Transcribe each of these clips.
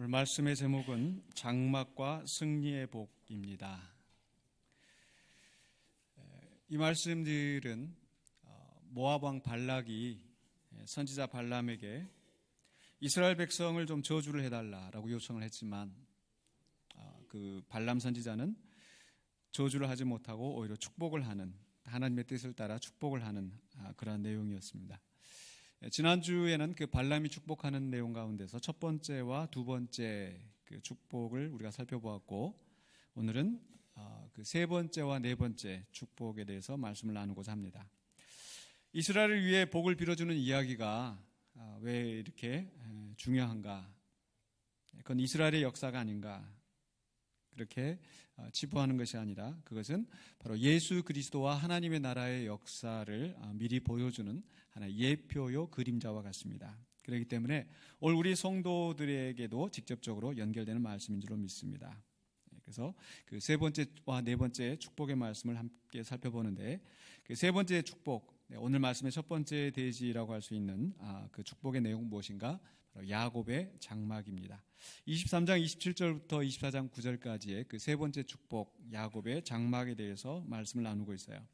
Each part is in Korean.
오늘 말씀의 제목은 장막과 승리의 복입니다. 이 말씀들은 모압 왕 발락이 선지자 발람에게 이스라엘 백성을 좀 저주를 해달라라고 요청을 했지만 그 발람 선지자는 저주를 하지 못하고 오히려 축복을 하는, 하나님의 뜻을 따라 축복을 하는 그런 내용이었습니다. 지난주에는 그 발람이 축복하는 내용 가운데서 첫 번째와 두 번째 그 축복을 우리가 살펴보았고, 오늘은 그 세 번째와 네 번째 축복에 대해서 말씀을 나누고자 합니다. 이스라엘을 위해 복을 빌어주는 이야기가 왜 이렇게 중요한가? 그건 이스라엘의 역사가 아닌가? 그렇게 치부하는 것이 아니라 그것은 바로 예수 그리스도와 하나님의 나라의 역사를 미리 보여주는 하나의 예표요 그림자와 같습니다. 그렇기 때문에 오늘 우리 성도들에게도 직접적으로 연결되는 말씀인 줄로 믿습니다. 그래서 그 세 번째와 네 번째 축복의 말씀을 함께 살펴보는데, 그 세 번째 축복, 오늘 말씀의 첫 번째 대지라고 할 수 있는 그 축복의 내용은 무엇인가? 바로 야곱의 장막입니다. 23장 27절부터 24장 9절까지의 그 세 번째 축복 야곱의 장막에 대해서 말씀을 나누고 있어요.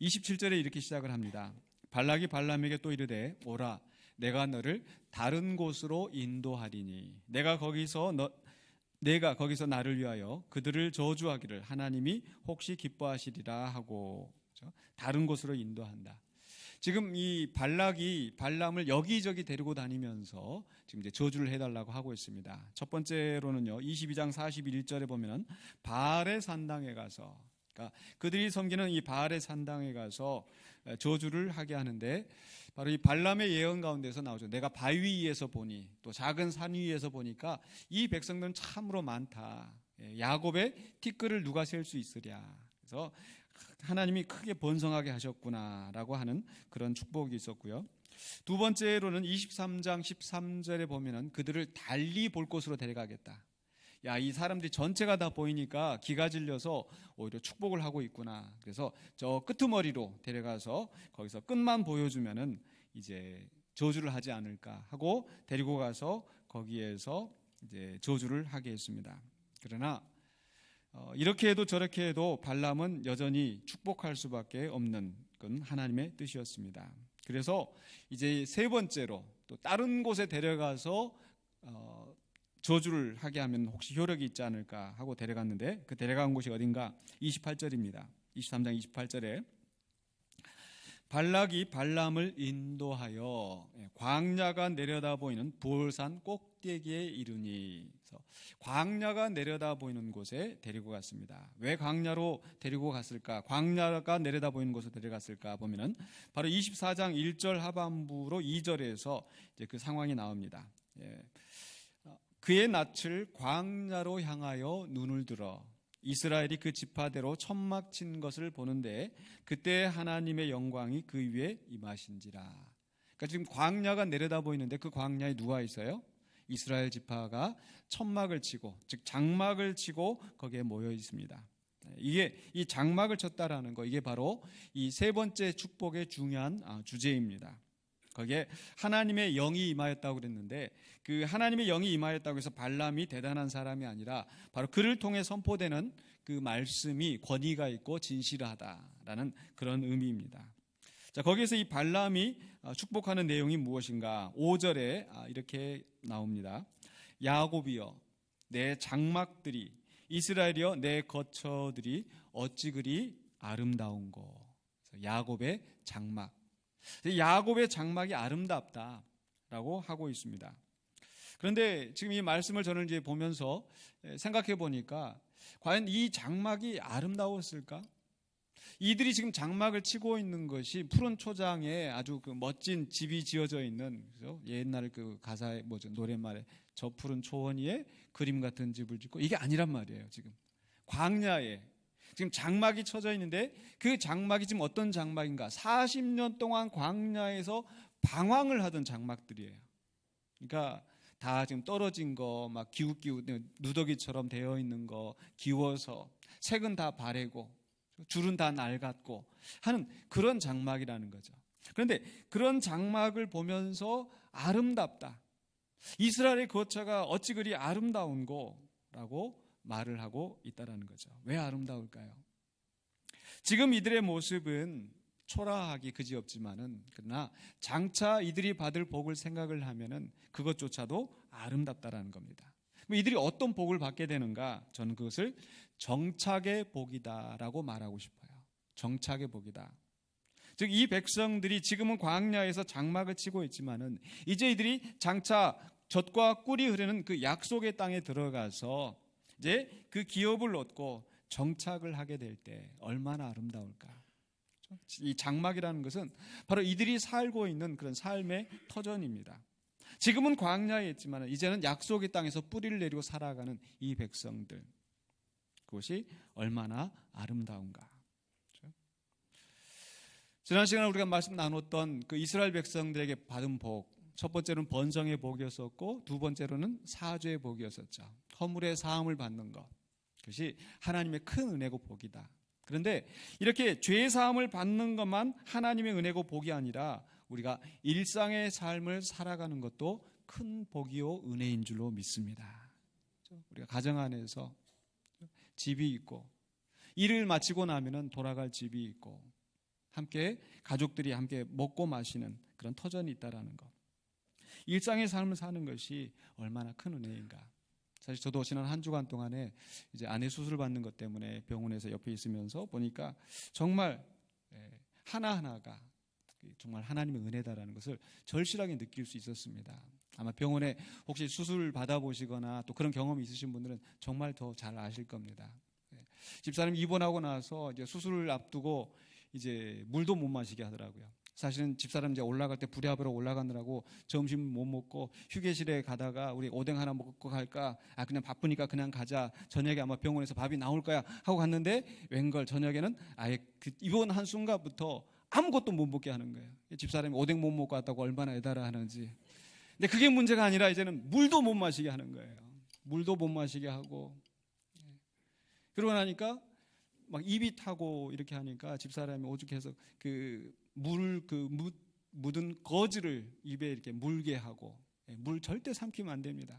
27절에 이렇게 시작을 합니다. 발락이 발람에게 또 이르되 오라, 내가 너를 다른 곳으로 인도하리니 내가 거기서 나를 위하여 그들을 저주하기를 하나님이 혹시 기뻐하시리라 하고, 그렇죠? 다른 곳으로 인도한다. 지금 이 발락이 발람을 여기저기 데리고 다니면서 지금 이제 저주를 해달라고 하고 있습니다. 첫 번째로는요, 22장 41절에 보면은 바알의 산당에 가서, 그러니까 그들이 섬기는 이 바알의 산당에 가서 저주를 하게 하는데, 바로 이 발람의 예언 가운데서 나오죠. 내가 바위 위에서 보니, 또 작은 산 위에서 보니까 이 백성들은 참으로 많다. 야곱의 티끌을 누가 셀 수 있으랴. 그래서 하나님이 크게 번성하게 하셨구나라고 하는 그런 축복이 있었고요. 두 번째로는 23장 13절에 보면은 그들을 달리 볼 곳으로 데려가겠다. 야, 이 사람들이 전체가 다 보이니까 기가 질려서 오히려 축복을 하고 있구나. 그래서 저 끄트머리로 데려가서 거기서 끝만 보여주면은 이제 저주를 하지 않을까 하고 데리고 가서 거기에서 이제 저주를 하게 했습니다. 그러나 이렇게 해도 저렇게 해도 발람은 여전히 축복할 수밖에 없는 건 하나님의 뜻이었습니다. 그래서 이제 세 번째로 또 다른 곳에 데려가서 저주를 하게 하면 혹시 효력이 있지 않을까 하고 데려갔는데, 그 데려간 곳이 어딘가? 28절입니다. 23장 28절에 발락이 발람을 인도하여 광야가 내려다 보이는 볼산 꼭대기에 이르니, 광야가 내려다 보이는 곳에 데리고 갔습니다. 왜 광야로 데리고 갔을까? 광야가 내려다 보이는 곳으로 데려갔을까 보면은 바로 24장 1절 하반부로 2절에서 이제 그 상황이 나옵니다. 그의 낯을 광야로 향하여 눈을 들어 이스라엘이 그 지파대로 천막 친 것을 보는데 그때 하나님의 영광이 그 위에 임하신지라. 그러니까 지금 광야가 내려다 보이는데 그 광야에 누가 있어요? 이스라엘 지파가 천막을 치고, 즉 장막을 치고 거기에 모여 있습니다. 이게 이 장막을 쳤다라는 거, 이게 바로 이 세 번째 축복의 중요한 주제입니다. 거기에 하나님의 영이 임하였다고 그랬는데, 그 하나님의 영이 임하였다고 해서 발람이 대단한 사람이 아니라 바로 그를 통해 선포되는 그 말씀이 권위가 있고 진실하다라는 그런 의미입니다. 자, 거기에서 이 발람이 축복하는 내용이 무엇인가? 5절에 이렇게 나옵니다. 야곱이여 내 장막들이, 이스라엘이여 내 거처들이 어찌 그리 아름다운고. 야곱의 장막, 야곱의 장막이 아름답다라고 하고 있습니다. 그런데 지금 이 말씀을 저는 이제 보면서 생각해 보니까 과연 이 장막이 아름다웠을까? 이들이 지금 장막을 치고 있는 것이 푸른 초장에 아주 그 멋진 집이 지어져 있는, 그죠? 옛날 그 가사에 노랫말에 저 푸른 초원 위에 그림 같은 집을 짓고, 이게 아니란 말이에요. 지금 광야에 지금 장막이 쳐져 있는데 그 장막이 지금 어떤 장막인가? 40년 동안 광야에서 방황을 하던 장막들이에요. 그러니까 다 지금 떨어진 거, 막 기웃기웃 누더기처럼 되어 있는 거, 기워서 색은 다 바래고 줄은 다 낡았고 하는 그런 장막이라는 거죠. 그런데 그런 장막을 보면서 아름답다, 이스라엘의 거처가 어찌 그리 아름다운고라고 말을 하고 있다라는 거죠. 왜 아름다울까요? 지금 이들의 모습은 초라하기 그지없지만은 그러나 장차 이들이 받을 복을 생각을 하면은 그것조차도 아름답다라는 겁니다. 이들이 어떤 복을 받게 되는가? 저는 그것을 정착의 복이다라고 말하고 싶어요. 정착의 복이다. 즉 이 백성들이 지금은 광야에서 장막을 치고 있지만은 이제 이들이 장차 젖과 꿀이 흐르는 그 약속의 땅에 들어가서 이제 그 기업을 얻고 정착을 하게 될 때 얼마나 아름다울까. 이 장막이라는 것은 바로 이들이 살고 있는 그런 삶의 터전입니다. 지금은 광야에 있지만 이제는 약속의 땅에서 뿌리를 내리고 살아가는 이 백성들, 그것이 얼마나 아름다운가. 그렇죠? 지난 시간에 우리가 말씀 나눴던 그 이스라엘 백성들에게 받은 복, 첫 번째로는 번성의 복이었었고 두 번째로는 사죄의 복이었었죠. 허물의 사함을 받는 것, 그것이 하나님의 큰 은혜고 복이다. 그런데 이렇게 죄 사함을 받는 것만 하나님의 은혜고 복이 아니라 우리가 일상의 삶을 살아가는 것도 큰 복이요 은혜인 줄로 믿습니다. 우리가 가정 안에서 집이 있고 일을 마치고 나면은 돌아갈 집이 있고 함께 가족들이 함께 먹고 마시는 그런 터전이 있다라는 것. 일상의 삶을 사는 것이 얼마나 큰 은혜인가. 사실 저도 지난 한 주간 동안에 이제 아내 수술을 받는 것 때문에 병원에서 옆에 있으면서 보니까 정말 하나하나가 정말 하나님의 은혜다라는 것을 절실하게 느낄 수 있었습니다. 아마 병원에 혹시 수술 받아보시거나 또 그런 경험이 있으신 분들은 정말 더 잘 아실 겁니다. 집사람이 입원하고 나서 이제 수술을 앞두고 이제 물도 못 마시게 하더라고요. 사실은 집사람 이제 올라갈 때 부랴부랴 올라가느라고 점심 못 먹고 휴게실에 가다가 우리 오뎅 하나 먹고 갈까? 그냥 바쁘니까 그냥 가자. 저녁에 아마 병원에서 밥이 나올 거야 하고 갔는데 웬걸 저녁에는 아예 그 입원한 순간부터 아무것도 못 먹게 하는 거예요. 집사람이 오뎅 못 먹고 왔다고 얼마나 애달아 하는지. 근데 그게 문제가 아니라 이제는 물도 못 마시게 하는 거예요. 물도 못 마시게 하고. 그러고 나니까 막 입이 타고 이렇게 하니까 집사람이 오죽해서 묻은 거즈를 입에 이렇게 물게 하고, 물 절대 삼키면 안 됩니다.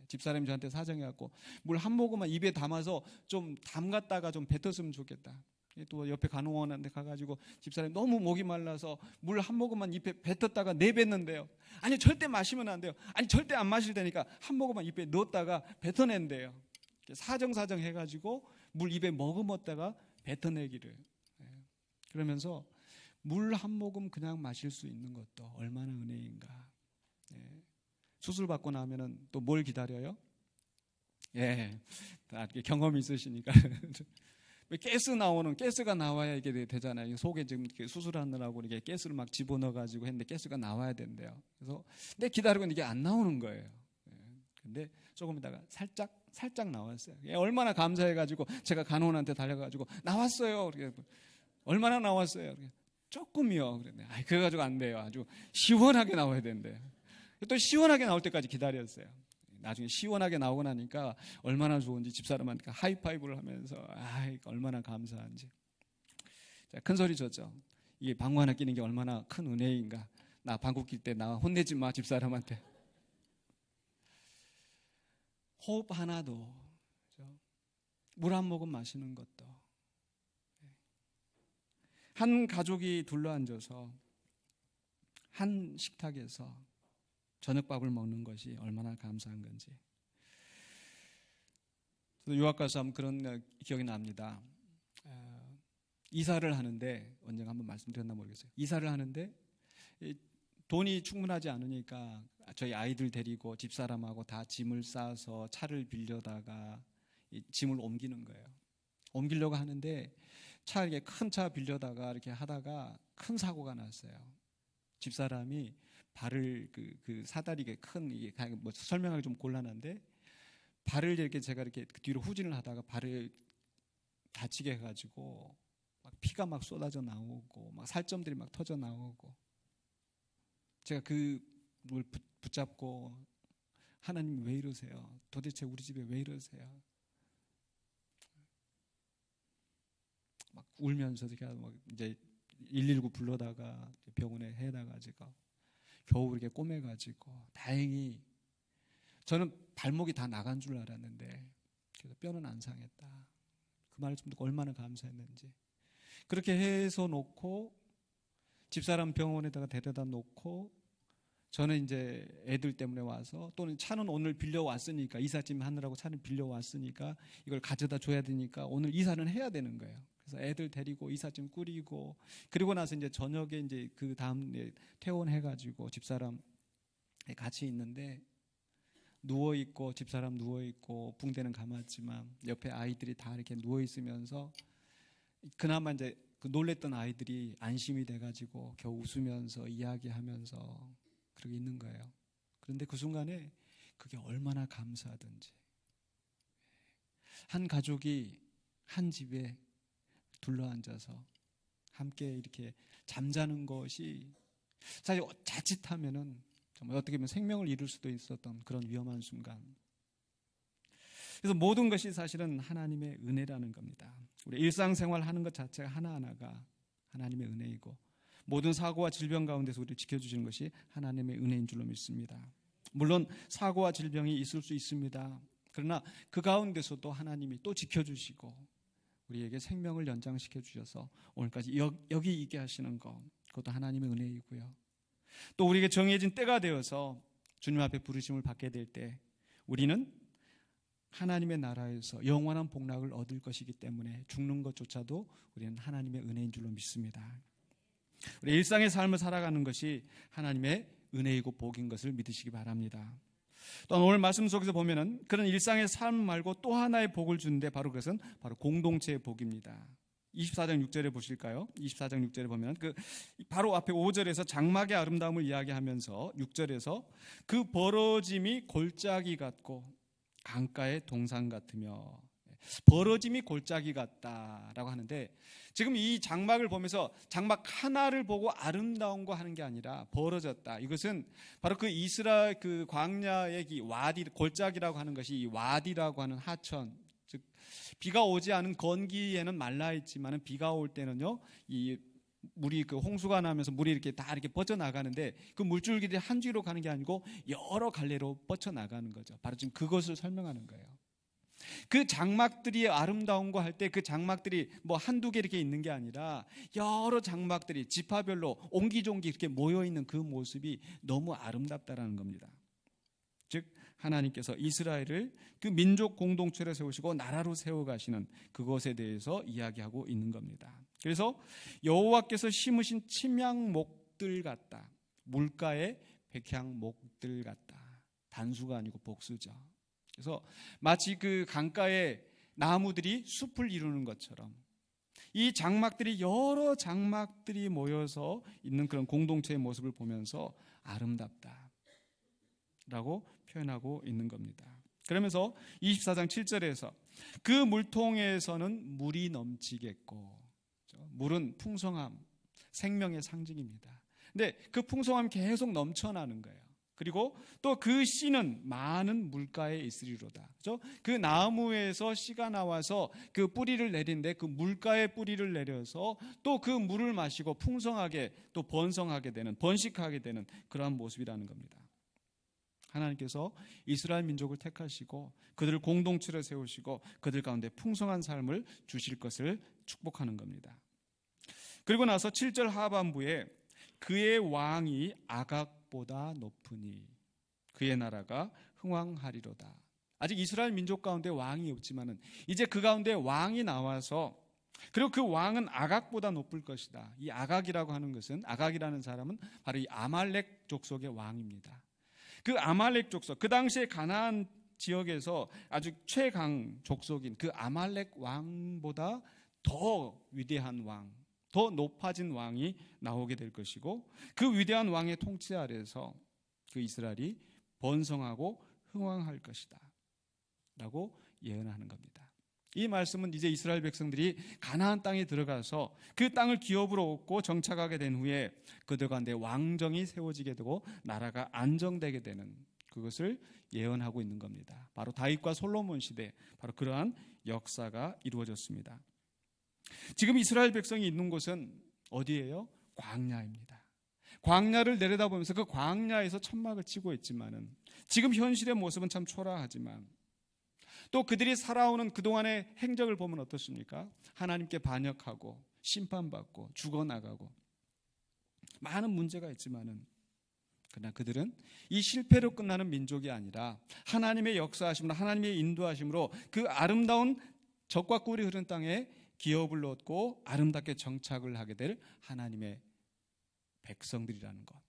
집사람이 저한테 사정해갖고 물 한 모금만 입에 담아서 좀 담갔다가 좀 뱉었으면 좋겠다. 또 옆에 간호원한테 가가지고 집사람이 너무 목이 말라서 물 한 모금만 입에 뱉었다가 내뱉는데요. 아니 절대 마시면 안 돼요. 아니 절대 안 마실 테니까 한 모금만 입에 넣었다가 뱉어낸대요. 사정사정 해가지고 물 입에 머금었다가 뱉어내기를. 그러면서 물 한 모금 그냥 마실 수 있는 것도 얼마나 은혜인가. 수술 받고 나면은 또 뭘 기다려요? 다 경험이 있으시니까. 가스가 나와야 이게 되잖아요. 속에 지금 수술하느라고 이게 가스를 막 집어넣어가지고 했는데 가스가 나와야 된대요. 그래서 근데 기다리고 이게 안 나오는 거예요. 근데 조금 있다가 살짝 나왔어요. 얼마나 감사해가지고 제가 간호원한테 달려가지고 나왔어요. 얼마나 나왔어요? 조금이요. 그래가지고 안 돼요. 아주 시원하게 나와야 된대. 또 시원하게 나올 때까지 기다렸어요. 나중에 시원하게 나오고 나니까 얼마나 좋은지 집사람한테 하이파이브를 하면서 얼마나 감사한지. 자, 큰 소리 쳤죠. 이게 방구 하나 끼는 게 얼마나 큰 은혜인가. 나 방구 낄 때 나 혼내지 마 집사람한테. 호흡 하나도, 물 한 모금 마시는 것도, 한 가족이 둘러앉아서 한 식탁에서 저녁밥을 먹는 것이 얼마나 감사한 건지. 유학 가서 한번 그런 기억이 납니다. 이사를 하는데, 언젠가 한번 말씀드렸나 모르겠어요. 이사를 하는데 돈이 충분하지 않으니까 저희 아이들 데리고 집사람하고 다 짐을 싸서 차를 빌려다가 짐을 옮기는 거예요. 옮기려고 하는데 이렇게 큰 차 빌려다가 이렇게 하다가 큰 사고가 났어요. 집사람이 발을 그 사다리가 큰 이게 뭐 설명하기 좀 곤란한데 발을 이렇게 제가 이렇게 뒤로 후진을 하다가 발을 다치게 해가지고 막 피가 막 쏟아져 나오고 막 살점들이 막 터져 나오고 제가 그걸 붙잡고 하나님 왜 이러세요? 도대체 우리 집에 왜 이러세요? 막 울면서 제가 막 이제 119 불러다가 병원에 해다가 제가 겨우 이렇게 꼬매가지고 다행히 저는 발목이 다 나간 줄 알았는데 그래서 뼈는 안 상했다. 그 말을 좀 듣고 얼마나 감사했는지. 그렇게 해서 놓고 집사람 병원에다가 데려다 놓고 저는 이제 애들 때문에 와서, 또는 차는 오늘 빌려왔으니까, 이삿짐 하느라고 차는 빌려왔으니까 이걸 가져다 줘야 되니까 오늘 이사는 해야 되는 거예요. 그래서 애들 데리고 이삿짐 꾸리고, 그리고 나서 이제 저녁에 이제 그 다음 퇴원해가지고 집사람 같이 있는데, 누워있고, 집사람 누워있고, 붕대는 감았지만 옆에 아이들이 다 이렇게 누워있으면서 그나마 이제 그 놀랬던 아이들이 안심이 돼가지고 겨우 웃으면서 이야기하면서 그러고 있는 거예요. 그런데 그 순간에 그게 얼마나 감사하든지, 한 가족이 한 집에 둘러앉아서 함께 이렇게 잠자는 것이 사실 자칫하면은 정말 어떻게 보면 생명을 잃을 수도 있었던 그런 위험한 순간. 그래서 모든 것이 사실은 하나님의 은혜라는 겁니다. 우리 일상생활 하는 것 자체가 하나하나가 하나님의 은혜이고, 모든 사고와 질병 가운데서 우리를 지켜주시는 것이 하나님의 은혜인 줄로 믿습니다. 물론 사고와 질병이 있을 수 있습니다. 그러나 그 가운데서도 하나님이 또 지켜주시고 우리에게 생명을 연장시켜 주셔서 오늘까지 여기 있게 하시는 것, 그것도 하나님의 은혜이고요. 또 우리에게 정해진 때가 되어서 주님 앞에 부르심을 받게 될 때 우리는 하나님의 나라에서 영원한 복락을 얻을 것이기 때문에 죽는 것조차도 우리는 하나님의 은혜인 줄로 믿습니다. 우리 일상의 삶을 살아가는 것이 하나님의 은혜이고 복인 것을 믿으시기 바랍니다. 또 오늘 말씀 속에서 보면은 그런 일상의 삶 말고 또 하나의 복을 주는데, 바로 그것은 바로 공동체의 복입니다. 24장 6절에 보실까요? 24장 6절에 보면 바로 앞에 5절에서 장막의 아름다움을 이야기하면서 6절에서 그 벌어짐이 골짜기 같고 강가의 동산 같으며, 벌어짐이 골짜기 같다라고 하는데, 지금 이 장막을 보면서 장막 하나를 보고 아름다운 거 하는 게 아니라 벌어졌다. 이것은 바로 그 이스라엘 그 광야의 이 와디, 골짜기라고 하는 것이 이 와디라고 하는 하천, 즉 비가 오지 않은 건기에는 말라 있지만은 비가 올 때는요, 이 물이 그 홍수가 나면서 물이 이렇게 다 이렇게 뻗쳐 나가는데, 그 물줄기들이 한 줄로 가는 게 아니고 여러 갈래로 뻗쳐 나가는 거죠. 바로 지금 그것을 설명하는 거예요. 그 장막들이 아름다운 거 할 때 그 장막들이 뭐 한두 개 이렇게 있는 게 아니라 여러 장막들이 지파별로 옹기종기 이렇게 모여 있는 그 모습이 너무 아름답다라는 겁니다. 즉 하나님께서 이스라엘을 그 민족 공동체로 세우시고 나라로 세워가시는 그것에 대해서 이야기하고 있는 겁니다. 그래서 여호와께서 심으신 침향목들 같다, 물가의 백향목들 같다. 단수가 아니고 복수죠. 그래서 마치 그 강가의 나무들이 숲을 이루는 것처럼 이 장막들이 여러 장막들이 모여서 있는 그런 공동체의 모습을 보면서 아름답다라고 표현하고 있는 겁니다. 그러면서 24장 7절에서 그 물통에서는 물이 넘치겠고, 물은 풍성함, 생명의 상징입니다. 근데 그 풍성함이 계속 넘쳐나는 거예요. 그리고 또 그 씨는 많은 물가에 있으리로다. 그렇죠? 그 나무에서 씨가 나와서 그 뿌리를 내린데, 그 물가에 뿌리를 내려서 또 그 물을 마시고 풍성하게 또 번성하게 되는, 번식하게 되는 그러한 모습이라는 겁니다. 하나님께서 이스라엘 민족을 택하시고 그들을 공동체로 세우시고 그들 가운데 풍성한 삶을 주실 것을 축복하는 겁니다. 그리고 나서 7절 하반부에 그의 왕이 아각보다 높으니 그의 나라가 흥왕하리로다. 아직 이스라엘 민족 가운데 왕이 없지만은 이제 그 가운데 왕이 나와서, 그리고 그 왕은 아각보다 높을 것이다. 이 아각이라고 하는 것은, 아각이라는 사람은 바로 이 아말렉 족속의 왕입니다. 그 아말렉 족속, 그 당시에 가나안 지역에서 아주 최강 족속인 그 아말렉 왕보다 더 위대한 왕, 더 높아진 왕이 나오게 될 것이고, 그 위대한 왕의 통치 아래에서 그 이스라엘이 번성하고 흥왕할 것이다 라고 예언하는 겁니다. 이 말씀은 이제 이스라엘 백성들이 가나안 땅에 들어가서 그 땅을 기업으로 얻고 정착하게 된 후에 그들 가운데 왕정이 세워지게 되고 나라가 안정되게 되는 그것을 예언하고 있는 겁니다. 바로 다윗과 솔로몬 시대, 바로 그러한 역사가 이루어졌습니다. 지금 이스라엘 백성이 있는 곳은 어디예요? 광야입니다. 광야를 내려다보면서 그 광야에서 천막을 치고 있지만은 지금 현실의 모습은 참 초라하지만 또 그들이 살아오는 그동안의 행적을 보면 어떻습니까? 하나님께 반역하고 심판받고 죽어나가고 많은 문제가 있지만은, 그러나 그들은 이 실패로 끝나는 민족이 아니라 하나님의 역사하심으로, 하나님의 인도하심으로 그 아름다운 젖과 꿀이 흐르는 땅에 기업을 얻고 아름답게 정착을 하게 될 하나님의 백성들이라는 것.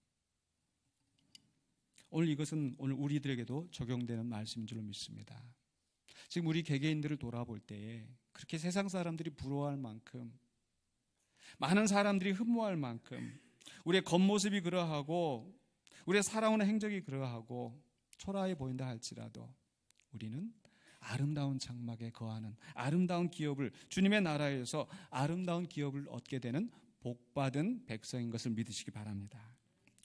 오늘 이것은 오늘 우리들에게도 적용되는 말씀인 줄로 믿습니다. 지금 우리 개개인들을 돌아볼 때에 그렇게 세상 사람들이 부러워할 만큼, 많은 사람들이 흠모할 만큼 우리의 겉모습이 그러하고 우리의 살아오는 행적이 그러하고 초라해 보인다 할지라도 우리는 아름다운 장막에 거하는 아름다운 기업을, 주님의 나라에서 아름다운 기업을 얻게 되는 복받은 백성인 것을 믿으시기 바랍니다.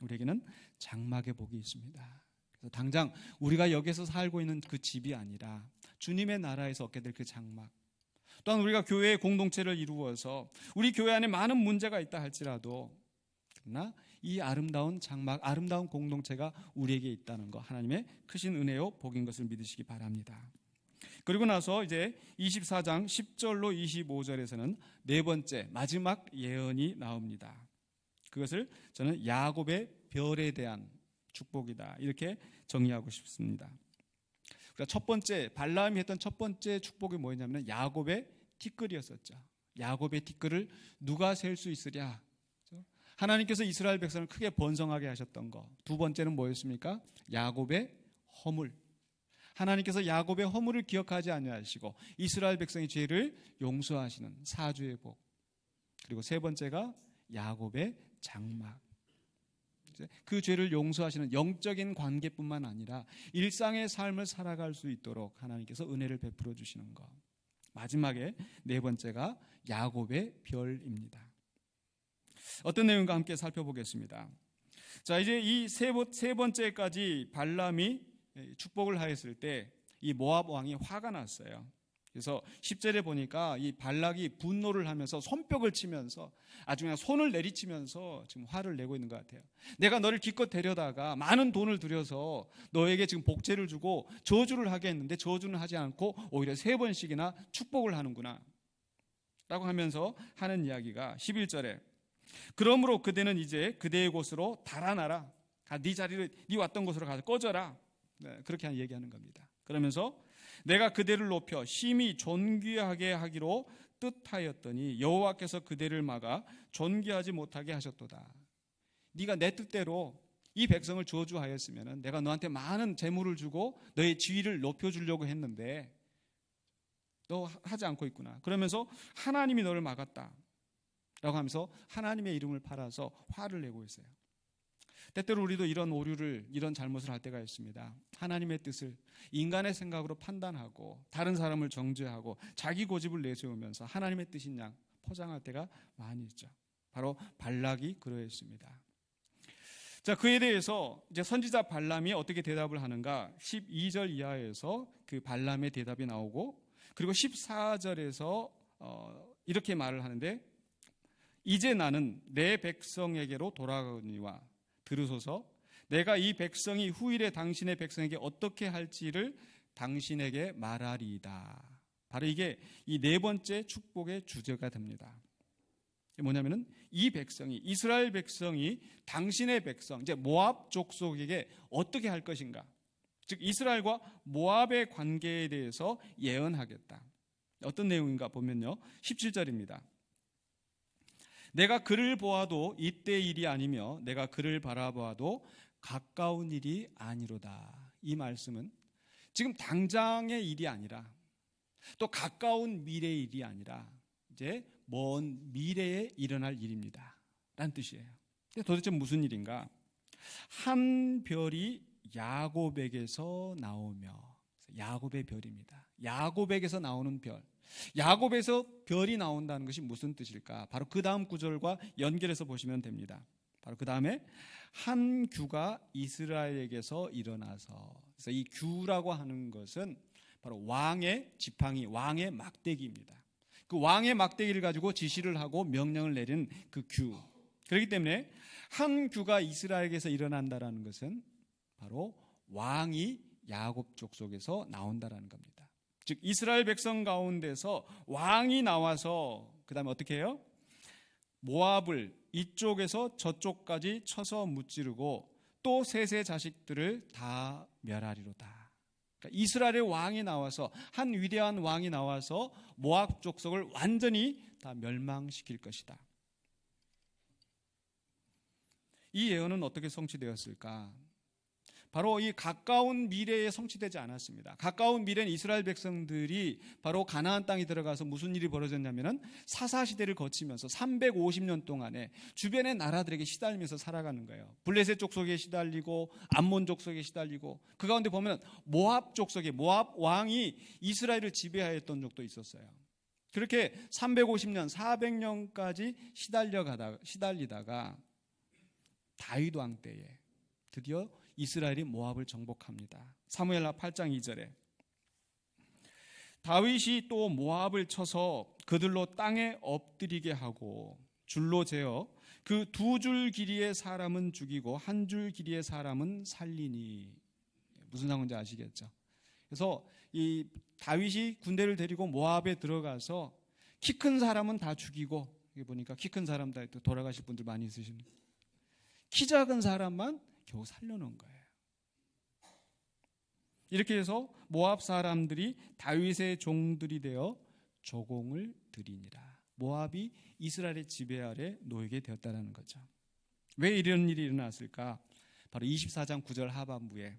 우리에게는 장막의 복이 있습니다. 그래서 당장 우리가 여기서 살고 있는 그 집이 아니라 주님의 나라에서 얻게 될 그 장막, 또한 우리가 교회의 공동체를 이루어서 우리 교회 안에 많은 문제가 있다 할지라도 그러나 이 아름다운 장막, 아름다운 공동체가 우리에게 있다는 것, 하나님의 크신 은혜요 복인 것을 믿으시기 바랍니다. 그리고 나서 이제 24장 10절로 25절에서는 네 번째 마지막 예언이 나옵니다. 그것을 저는 야곱의 별에 대한 축복이다, 이렇게 정의하고 싶습니다. 그러니까 첫 번째, 발람이 했던 첫 번째 축복이 뭐였냐면 야곱의 티끌이었었죠. 야곱의 티끌을 누가 셀 수 있으랴. 하나님께서 이스라엘 백성을 크게 번성하게 하셨던 것. 두 번째는 뭐였습니까? 야곱의 허물. 하나님께서 야곱의 허물을 기억하지 아니하시고 이스라엘 백성의 죄를 용서하시는 사주의 복. 그리고 세 번째가 야곱의 장막. 그 죄를 용서하시는 영적인 관계뿐만 아니라 일상의 삶을 살아갈 수 있도록 하나님께서 은혜를 베풀어 주시는 것. 마지막에 네 번째가 야곱의 별입니다. 어떤 내용과 함께 살펴보겠습니다. 자, 이제 이 세 번째까지 발람이 축복을 하였을 때 이 모압 왕이 화가 났어요. 그래서 10절에 보니까 이 발락이 분노를 하면서 손뼉을 치면서 아주 그냥 손을 내리치면서 지금 화를 내고 있는 것 같아요. 내가 너를 기껏 데려다가 많은 돈을 들여서 너에게 지금 복제를 주고 저주를 하게 했는데 저주는 하지 않고 오히려 세 번씩이나 축복을 하는구나 라고 하면서 하는 이야기가 11절에, 그러므로 그대는 이제 그대의 곳으로 달아나라. 네 자리를, 네 왔던 곳으로 가서 꺼져라. 네, 그렇게 얘기하는 겁니다. 그러면서 내가 그대를 높여 심히 존귀하게 하기로 뜻하였더니 여호와께서 그대를 막아 존귀하지 못하게 하셨도다. 네가 내 뜻대로 이 백성을 저주하였으면 내가 너한테 많은 재물을 주고 너의 지위를 높여주려고 했는데 너 하지 않고 있구나. 그러면서 하나님이 너를 막았다 라고 하면서 하나님의 이름을 팔아서 화를 내고 있어요. 때때로 우리도 이런 오류를, 이런 잘못을 할 때가 있습니다. 하나님의 뜻을 인간의 생각으로 판단하고 다른 사람을 정죄하고 자기 고집을 내세우면서 하나님의 뜻인 양 포장할 때가 많이 있죠. 바로 발락이 그러했습니다. 자, 그에 대해서 이제 선지자 발람이 어떻게 대답을 하는가? 12절 이하에서 그 발람의 대답이 나오고, 그리고 14절에서 이렇게 말을 하는데, 이제 나는 내 백성에게로 돌아가거니와 들으소서, 내가 이 백성이 후일에 당신의 백성에게 어떻게 할지를 당신에게 말하리이다. 바로 이게 이 네 번째 축복의 주제가 됩니다. 뭐냐면은 이 백성이, 이스라엘 백성이 당신의 백성, 이제 모압 족속에게 어떻게 할 것인가, 즉 이스라엘과 모압의 관계에 대해서 예언하겠다. 어떤 내용인가 보면요, 17절입니다. 내가 그를 보아도 이때 일이 아니며 내가 그를 바라보아도 가까운 일이 아니로다. 이 말씀은 지금 당장의 일이 아니라 또 가까운 미래의 일이 아니라 이제 먼 미래에 일어날 일입니다 라는 뜻이에요. 도대체 무슨 일인가? 한 별이 야곱에게서 나오며, 야곱의 별입니다. 야곱에게서 나오는 별. 야곱에서 별이 나온다는 것이 무슨 뜻일까? 바로 그 다음 구절과 연결해서 보시면 됩니다. 바로 그 다음에 한 규가 이스라엘에게서 일어나서, 그래서 이 규라고 하는 것은 바로 왕의 지팡이, 왕의 막대기입니다. 그 왕의 막대기를 가지고 지시를 하고 명령을 내리는 그 규. 그렇기 때문에 한 규가 이스라엘에게서 일어난다라는 것은 바로 왕이 야곱 족속에서 나온다라는 겁니다. 즉 이스라엘 백성 가운데서 왕이 나와서 그 다음에 어떻게 해요? 모압을 이쪽에서 저쪽까지 쳐서 무찌르고 또 셋의 자식들을 다 멸하리로다. 그러니까 이스라엘의 왕이 나와서, 한 위대한 왕이 나와서 모압 족속을 완전히 다 멸망시킬 것이다. 이 예언은 어떻게 성취되었을까? 바로 이 가까운 미래에 성취되지 않았습니다. 가까운 미래는 이스라엘 백성들이 바로 가나안 땅에 들어가서 무슨 일이 벌어졌냐면은 사사시대를 거치면서 350년 동안에 주변의 나라들에게 시달리면서 살아가는 거예요. 블레셋 족속에 시달리고 암몬 족속에 시달리고, 그 가운데 보면 모압 족속에 모압 왕이 이스라엘을 지배하였던 적도 있었어요. 그렇게 350년, 400년까지 시달리다가 다윗 왕 때에 드디어 이스라엘이 모압을 정복합니다. 사무엘하 8장 2절에 다윗이 또 모압을 쳐서 그들로 땅에 엎드리게 하고 줄로 재어 그 2줄 길이의 사람은 죽이고 1줄 길이의 사람은 살리니. 무슨 상황인지 아시겠죠? 그래서 이 다윗이 군대를 데리고 모압에 들어가서 키 큰 사람은 다 죽이고, 여기 보니까 키 큰 사람 다 돌아가실 분들 많이 있으십니다. 키 작은 사람만 겨우 살려놓은 거예요. 이렇게 해서 모압 사람들이 다윗의 종들이 되어 조공을 드리니라. 모압이 이스라엘의 지배 아래 놓이게 되었다는 거죠. 왜 이런 일이 일어났을까? 바로 24장 9절 하반부에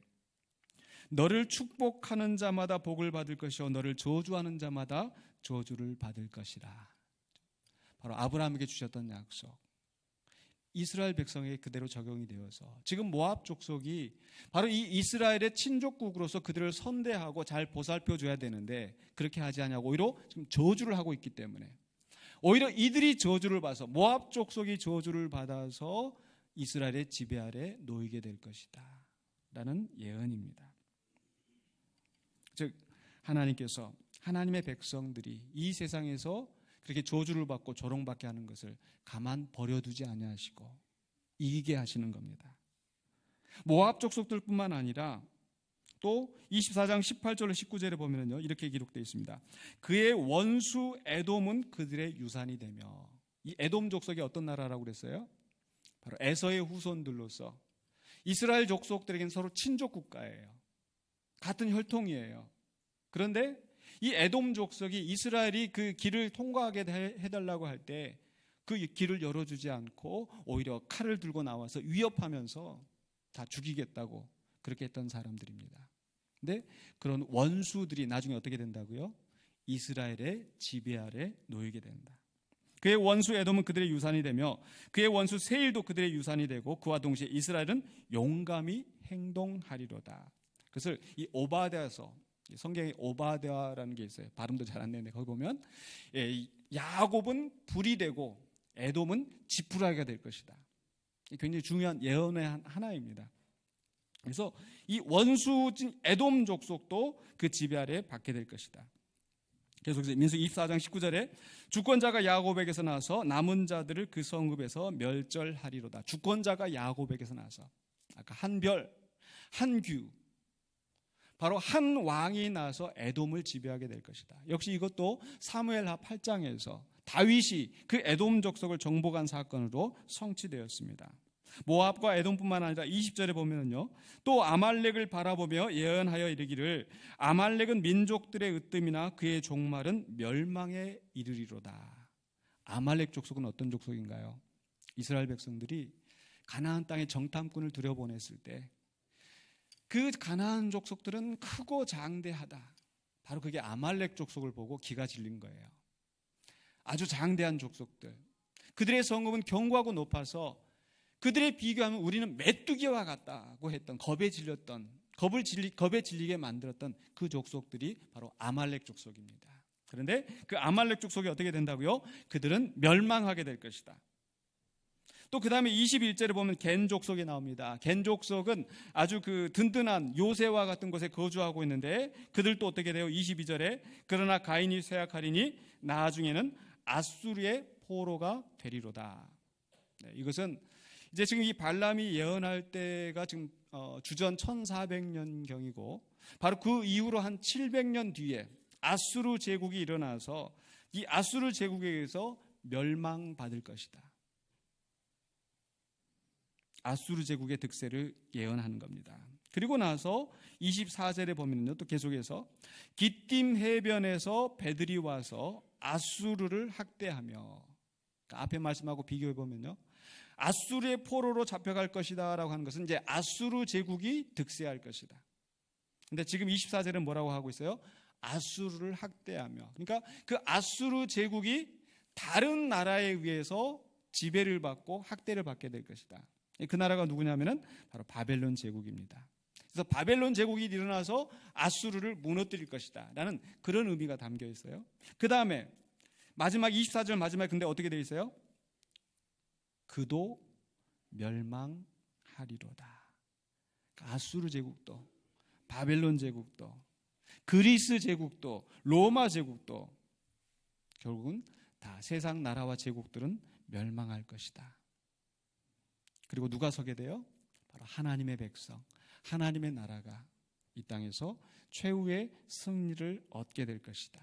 너를 축복하는 자마다 복을 받을 것이요 너를 저주하는 자마다 저주를 받을 것이라. 바로 아브라함에게 주셨던 약속, 이스라엘 백성에게 그대로 적용이 되어서 지금 모압 족속이 바로 이 이스라엘의 친족국으로서 그들을 선대하고 잘 보살펴줘야 되는데 그렇게 하지 않냐고 오히려 지금 저주를 하고 있기 때문에, 오히려 이들이 저주를 받아서, 모압 족속이 저주를 받아서 이스라엘의 지배 아래 놓이게 될 것이다 라는 예언입니다. 즉 하나님께서 하나님의 백성들이 이 세상에서 그렇게 저주를 받고 조롱받게 하는 것을 가만 버려두지 아니하시고 이기게 하시는 겁니다. 모압 족속들뿐만 아니라 또 24장 18절로 19절에 보면요, 이렇게 기록되어 있습니다. 그의 원수 에돔은 그들의 유산이 되며. 이 에돔 족속이 어떤 나라라고 그랬어요? 바로 에서의 후손들로서 이스라엘 족속들에게는 서로 친족 국가예요. 같은 혈통이에요. 그런데 이 에돔 족속이 이스라엘이 그 길을 통과하게 해달라고 할 때 그 길을 열어주지 않고 오히려 칼을 들고 나와서 위협하면서 다 죽이겠다고 그렇게 했던 사람들입니다. 근데 그런 원수들이 나중에 어떻게 된다고요? 이스라엘의 지배 아래 놓이게 된다. 그의 원수 에돔은 그들의 유산이 되며 그의 원수 세일도 그들의 유산이 되고 그와 동시에 이스라엘은 용감히 행동하리로다. 그것을 이 오바댜서, 성경에 오바댜라는 게 있어요. 발음도 잘 안 되는데 거기 보면 야곱은 불이 되고 에돔은 지푸라기가 될 것이다. 굉장히 중요한 예언의 하나입니다. 그래서 이 원수진 에돔 족속도 그 지배 아래에 받게 될 것이다. 계속해서 민수기 24장 19절에 주권자가 야곱에게서 나서 남은 자들을 그 성읍에서 멸절하리로다. 주권자가 야곱에게서 나서, 아까 한별, 한규, 바로 한 왕이 나서 에돔을 지배하게 될 것이다. 역시 이것도 사무엘하 8장에서 다윗이 그 에돔 족속을 정복한 사건으로 성취되었습니다. 모압과 에돔뿐만 아니라 20절에 보면요, 또 아말렉을 바라보며 예언하여 이르기를 아말렉은 민족들의 으뜸이나 그의 종말은 멸망에 이르리로다. 아말렉 족속은 어떤 족속인가요? 이스라엘 백성들이 가나안 땅에 정탐꾼을 들여보냈을 때 그 가나안 족속들은 크고 장대하다. 바로 그게 아말렉 족속을 보고 기가 질린 거예요. 아주 장대한 족속들. 그들의 성읍은 견고하고 높아서 그들에 비교하면 우리는 메뚜기와 같다고 했던, 겁에 질리게 만들었던 그 족속들이 바로 아말렉 족속입니다. 그런데 그 아말렉 족속이 어떻게 된다고요? 그들은 멸망하게 될 것이다. 또 그 다음에 21절에 보면 겐 족속이 나옵니다. 겐 족속은 아주 그 든든한 요새와 같은 곳에 거주하고 있는데 그들도 어떻게 돼요? 22절에 그러나 가인이 쇠약하리니 나중에는 아수르의 포로가 되리로다. 네, 이것은 이제 지금 이 발람이 예언할 때가 지금 주전 1400년경이고 바로 그 이후로 한 700년 뒤에 아수르 제국이 일어나서 이 아수르 제국에 의해서 멸망받을 것이다. 아수르 제국의 득세를 예언하는 겁니다. 그리고 나서 24절에 보면요, 또 계속해서 기띔 해변에서 배들이 와서 아수르를 학대하며, 그러니까 앞에 말씀하고 비교해 보면요, 아수르의 포로로 잡혀갈 것이다 라고 하는 것은 이제 아수르 제국이 득세할 것이다. 근데 지금 24절은 뭐라고 하고 있어요? 아수르를 학대하며, 그러니까 그 아수르 제국이 다른 나라에 의해서 지배를 받고 학대를 받게 될 것이다. 그 나라가 누구냐면은 바로 바벨론 제국입니다. 그래서 바벨론 제국이 일어나서 아수르를 무너뜨릴 것이다 라는 그런 의미가 담겨 있어요. 그 다음에 마지막 24절 마지막에 근데 어떻게 되어 있어요? 그도 멸망하리로다. 아수르 제국도, 바벨론 제국도, 그리스 제국도, 로마 제국도 결국은 다 세상 나라와 제국들은 멸망할 것이다. 그리고 누가 서게 돼요? 바로 하나님의 백성, 하나님의 나라가 이 땅에서 최후의 승리를 얻게 될 것이다.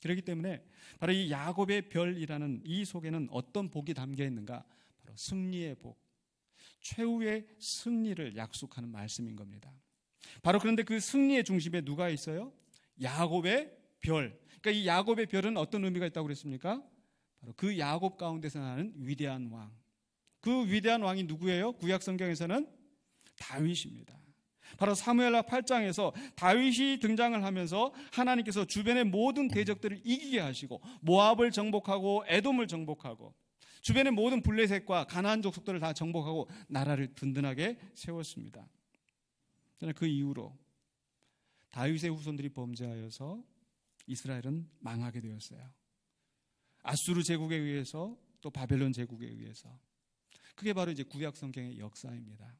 그렇기 때문에 바로 이 야곱의 별이라는 이 속에는 어떤 복이 담겨 있는가? 바로 승리의 복, 최후의 승리를 약속하는 말씀인 겁니다. 바로 그런데 그 승리의 중심에 누가 있어요? 야곱의 별. 그러니까 이 야곱의 별은 어떤 의미가 있다고 그랬습니까? 바로 그 야곱 가운데서 나는 위대한 왕. 그 위대한 왕이 누구예요? 구약 성경에서는 다윗입니다. 바로 사무엘하 8장에서 다윗이 등장을 하면서 하나님께서 주변의 모든 대적들을 이기게 하시고 모압을 정복하고 에돔을 정복하고 주변의 모든 블레셋과 가나안 족속들을 다 정복하고 나라를 든든하게 세웠습니다. 그러나 그 이후로 다윗의 후손들이 범죄하여서 이스라엘은 망하게 되었어요. 아수르 제국에 의해서 또 바벨론 제국에 의해서. 그게 바로 이제 구약 성경의 역사입니다.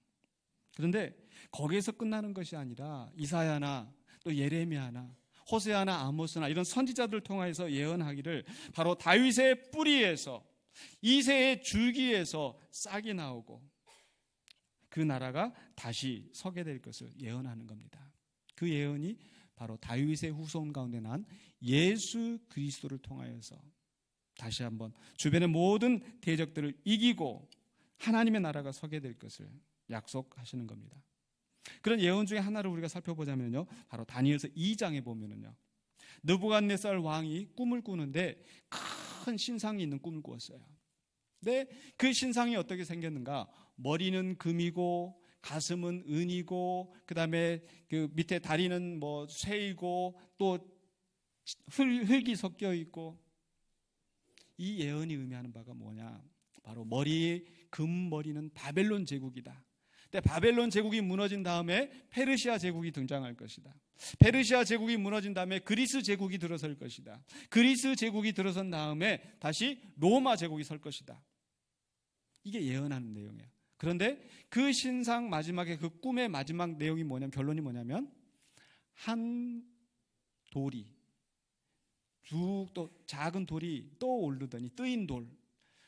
그런데 거기에서 끝나는 것이 아니라 이사야나 또 예레미야나 호세아나 아모스나 이런 선지자들을 통해서 예언하기를 바로 다윗의 뿌리에서 이새의 줄기에서 싹이 나오고 그 나라가 다시 서게 될 것을 예언하는 겁니다. 그 예언이 바로 다윗의 후손 가운데 난 예수 그리스도를 통하여서 다시 한번 주변의 모든 대적들을 이기고 하나님의 나라가 서게 될 것을 약속하시는 겁니다. 그런 예언 중에 하나를 우리가 살펴보자면요, 바로 다니엘서 2장에 보면은요, 느부갓네살 왕이 꿈을 꾸는데 큰 신상이 있는 꿈을 꾸었어요. 근데 그 신상이 어떻게 생겼는가? 머리는 금이고 가슴은 은이고 그다음에 그 밑에 다리는 뭐 쇠이고 또 흙이 섞여 있고. 이 예언이 의미하는 바가 뭐냐? 바로 금머리는 바벨론 제국이다. 근데 바벨론 제국이 무너진 다음에 페르시아 제국이 등장할 것이다. 페르시아 제국이 무너진 다음에 그리스 제국이 들어설 것이다. 그리스 제국이 들어선 다음에 다시 로마 제국이 설 것이다. 이게 예언하는 내용이에요. 그런데 그 신상 마지막에 그 꿈의 마지막 내용이 뭐냐면, 결론이 뭐냐면 한 돌이 쭉 또 작은 돌이 떠오르더니 뜨인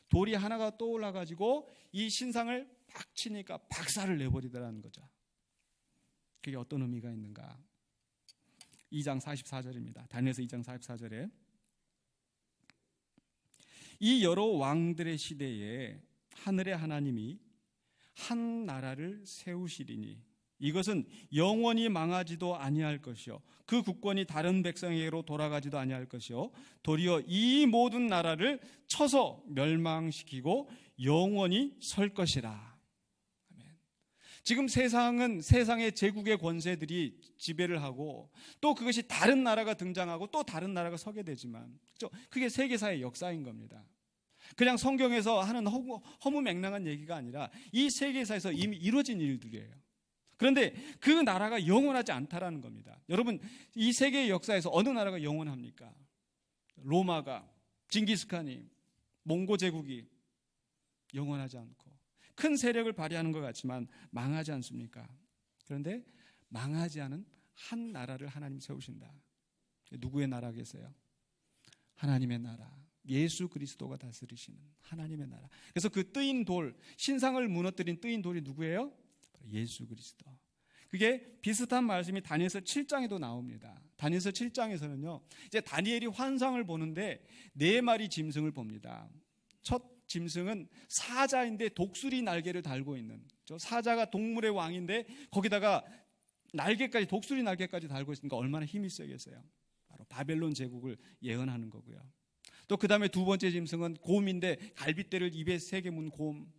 돌이 하나가 떠올라가지고 이 신상을 팍 치니까 박살을 내버리더라는 거죠. 그게 어떤 의미가 있는가? 2장 44절입니다. 다니엘서 2장 44절에 이 여러 왕들의 시대에 하늘의 하나님이 한 나라를 세우시리니 이것은 영원히 망하지도 아니할 것이요 그 국권이 다른 백성에게로 돌아가지도 아니할 것이요 도리어 이 모든 나라를 쳐서 멸망시키고 영원히 설 것이라. 아멘. 지금 세상은 세상의 제국의 권세들이 지배를 하고 또 그것이 다른 나라가 등장하고 또 다른 나라가 서게 되지만, 그렇죠? 그게 세계사의 역사인 겁니다. 그냥 성경에서 하는 허무맹랑한 얘기가 아니라 이 세계사에서 이미 이루어진 일들이에요. 그런데 그 나라가 영원하지 않다라는 겁니다. 여러분, 이 세계의 역사에서 어느 나라가 영원합니까? 로마가, 징기스칸이, 몽고 제국이 영원하지 않고 큰 세력을 발휘하는 것 같지만 망하지 않습니까? 그런데 망하지 않은 한 나라를 하나님 세우신다. 누구의 나라겠어요? 하나님의 나라. 예수 그리스도가 다스리시는 하나님의 나라. 그래서 그 뜨인 돌, 신상을 무너뜨린 뜨인 돌이 누구예요? 예수 그리스도. 그게 비슷한 말씀이 다니엘서 7장에도 나옵니다. 다니엘서 7장에서는요, 이제 다니엘이 환상을 보는데 4마리 짐승을 봅니다. 첫 짐승은 사자인데 독수리 날개를 달고 있는, 저 사자가 동물의 왕인데 거기다가 날개까지, 독수리 날개까지 달고 있으니까 얼마나 힘이 세겠어요. 바로 바벨론 제국을 예언하는 거고요. 또 그 다음에 두 번째 짐승은 곰인데 갈빗대를 입에 3개 문 곰.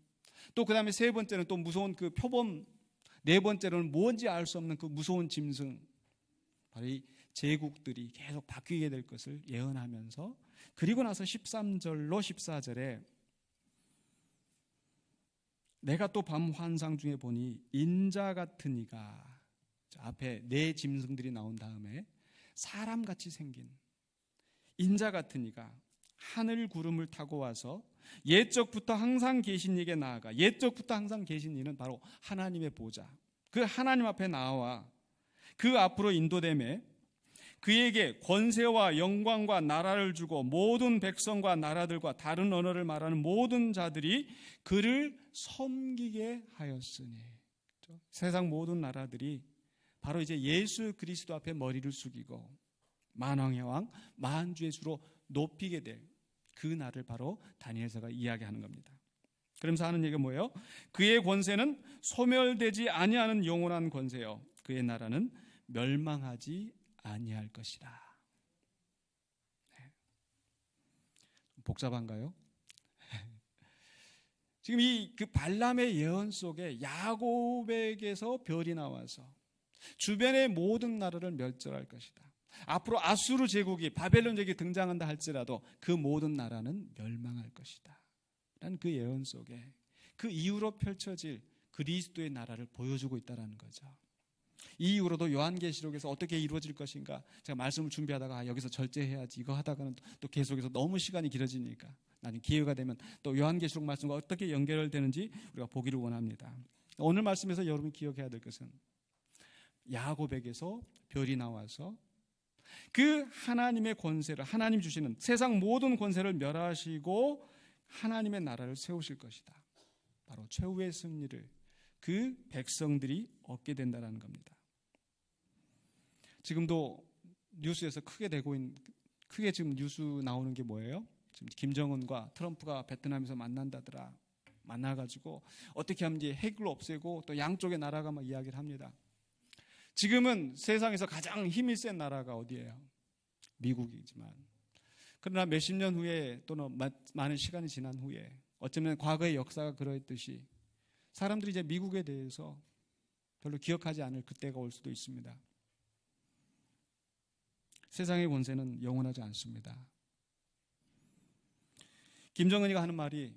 또 그 다음에 세 번째는 또 무서운 그 표범. 네 번째로는 뭔지 알 수 없는 그 무서운 짐승. 바로 이 제국들이 계속 바뀌게 될 것을 예언하면서, 그리고 나서 13절로 14절에 내가 또 밤 환상 중에 보니 인자 같은 이가, 앞에 4 짐승들이 나온 다음에 사람같이 생긴 인자 같은 이가 하늘 구름을 타고 와서 옛적부터 항상 계신 이에게 나아가, 옛적부터 항상 계신 이는 바로 하나님의 보좌, 그 하나님 앞에 나와 그 앞으로 인도되매 그에게 권세와 영광과 나라를 주고 모든 백성과 나라들과 다른 언어를 말하는 모든 자들이 그를 섬기게 하였으니. 세상 모든 나라들이 바로 이제 예수 그리스도 앞에 머리를 숙이고 만왕의 왕 만주의 주로 높이게 될 그 날을 바로 다니엘서가 이야기하는 겁니다. 그러면서 하는 얘기가 뭐예요? 그의 권세는 소멸되지 아니하는 영원한 권세요, 그의 나라는 멸망하지 아니할 것이라. 네. 복잡한가요? 지금 이 그 발람의 예언 속에 야곱에게서 별이 나와서 주변의 모든 나라를 멸절할 것이다. 앞으로 아수르 제국이, 바벨론 제국이 등장한다 할지라도 그 모든 나라는 멸망할 것이다 라는 그 예언 속에 그 이후로 펼쳐질 그리스도의 나라를 보여주고 있다는 거죠. 이 이후로도 요한계시록에서 어떻게 이루어질 것인가, 제가 말씀을 준비하다가 여기서 절제해야지 이거 하다가는 또 계속해서 너무 시간이 길어지니까 나중에 기회가 되면 또 요한계시록 말씀과 어떻게 연결되는지 우리가 보기를 원합니다. 오늘 말씀에서 여러분이 기억해야 될 것은 야곱에게서 별이 나와서 그 하나님의 권세를, 하나님 주시는 세상 모든 권세를 멸하시고 하나님의 나라를 세우실 것이다. 바로 최후의 승리를 그 백성들이 얻게 된다는 겁니다. 지금도 뉴스에서 크게 지금 뉴스 나오는 게 뭐예요? 지금 김정은과 트럼프가 베트남에서 만난다더라. 만나가지고 어떻게 하면 이제 핵을 없애고 또 양쪽의 나라가 막 이야기를 합니다. 지금은 세상에서 가장 힘이 센 나라가 어디예요? 미국이지만, 그러나 몇십 년 후에 또는 많은 시간이 지난 후에 어쩌면 과거의 역사가 그러했듯이 사람들이 이제 미국에 대해서 별로 기억하지 않을 그때가 올 수도 있습니다. 세상의 권세는 영원하지 않습니다. 김정은이가 하는 말이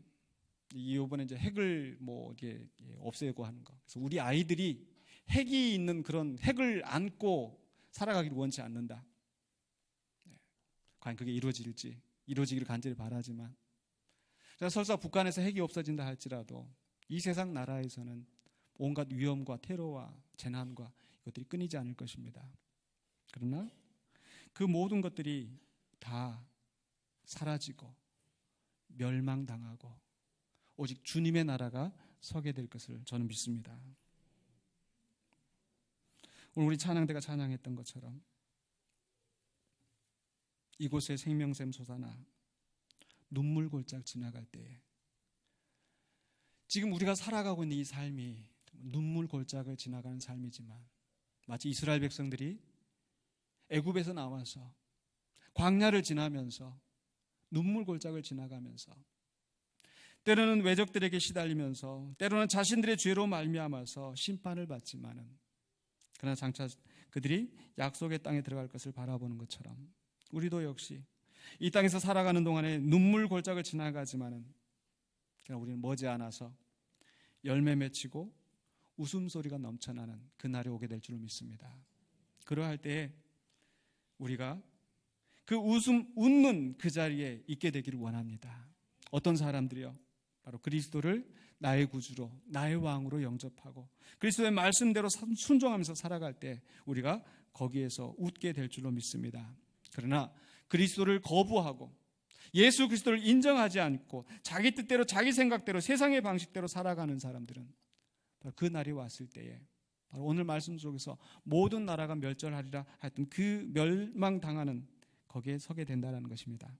이번에 이제 핵을 이게 없애고 하는 거. 그래서 우리 아이들이 핵이 있는 그런 핵을 안고 살아가기를 원치 않는다. 과연 그게 이루어지기를 간절히 바라지만, 설사 북한에서 핵이 없어진다 할지라도 이 세상 나라에서는 온갖 위험과 테러와 재난과 이것들이 끊이지 않을 것입니다. 그러나 그 모든 것들이 다 사라지고 멸망당하고 오직 주님의 나라가 서게 될 것을 저는 믿습니다. 오늘 우리 찬양대가 찬양했던 것처럼 이곳에 생명샘 솟아나 눈물 골짝 지나갈 때에, 지금 우리가 살아가고 있는 이 삶이 눈물 골짝을 지나가는 삶이지만 마치 이스라엘 백성들이 애굽에서 나와서 광야를 지나면서 눈물 골짝을 지나가면서 때로는 외적들에게 시달리면서 때로는 자신들의 죄로 말미암아서 심판을 받지만은, 그러나 장차 그들이 약속의 땅에 들어갈 것을 바라보는 것처럼 우리도 역시 이 땅에서 살아가는 동안에 눈물 골짝을 지나가지만은 그러나 우리는 머지않아서 열매 맺히고 웃음소리가 넘쳐나는 그날이 오게 될 줄 믿습니다. 그러할 때에 우리가 그 웃는 그 자리에 있게 되기를 원합니다. 어떤 사람들이요? 바로 그리스도를 나의 구주로, 나의 왕으로 영접하고 그리스도의 말씀대로 순종하면서 살아갈 때 우리가 거기에서 웃게 될 줄로 믿습니다. 그러나 그리스도를 거부하고 예수 그리스도를 인정하지 않고 자기 뜻대로, 자기 생각대로, 세상의 방식대로 살아가는 사람들은 바로 그 날이 왔을 때에 바로 오늘 말씀 속에서 모든 나라가 멸절하리라 했던 그 멸망당하는 거기에 서게 된다는 것입니다.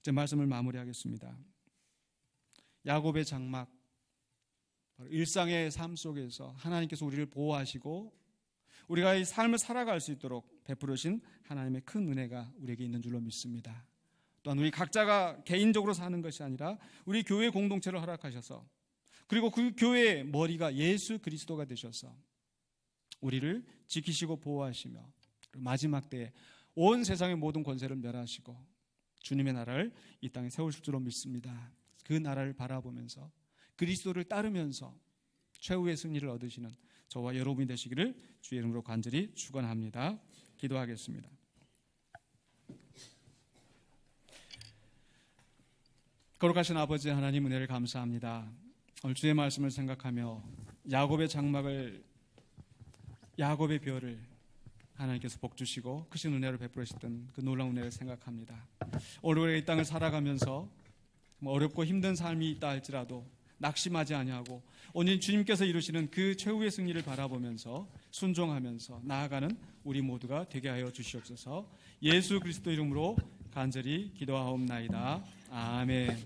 이제 말씀을 마무리하겠습니다. 야곱의 장막, 일상의 삶 속에서 하나님께서 우리를 보호하시고 우리가 이 삶을 살아갈 수 있도록 베풀으신 하나님의 큰 은혜가 우리에게 있는 줄로 믿습니다. 또한 우리 각자가 개인적으로 사는 것이 아니라 우리 교회 공동체를 허락하셔서 그리고 그 교회의 머리가 예수 그리스도가 되셔서 우리를 지키시고 보호하시며 마지막 때에 온 세상의 모든 권세를 멸하시고 주님의 나라를 이 땅에 세우실 줄로 믿습니다. 그 나라를 바라보면서 그리스도를 따르면서 최후의 승리를 얻으시는 저와 여러분이 되시기를 주의 이름으로 간절히 축원합니다. 기도하겠습니다. 거룩하신 아버지 하나님 은혜를 감사합니다. 오늘 주의 말씀을 생각하며 야곱의 장막을, 야곱의 벼를 하나님께서 복 주시고 크신 은혜를 베풀으셨던 그 놀라운 은혜를 생각합니다. 오늘 우리가 이 땅을 살아가면서 어렵고 힘든 삶이 있다 할지라도 낙심하지 아니하고 오늘 주님께서 이루시는 그 최후의 승리를 바라보면서 순종하면서 나아가는 우리 모두가 되게 하여 주시옵소서. 예수 그리스도 이름으로 간절히 기도하옵나이다. 아멘.